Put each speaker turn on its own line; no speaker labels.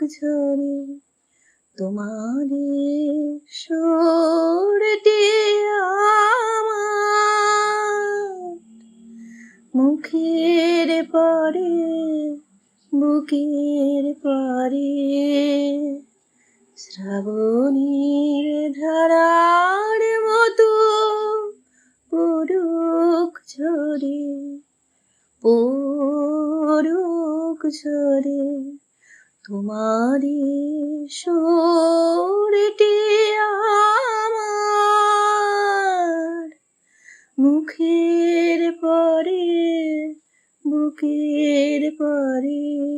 ঝরে তোমারে সুরটি আমার মুখের পরে বুকের পরে শ্রাবণীর ধারার মতো পড়ুক ঝরে পড়ুক ঝরে তোমারি সুরটি আমার মুখের পরে বুকের পরে।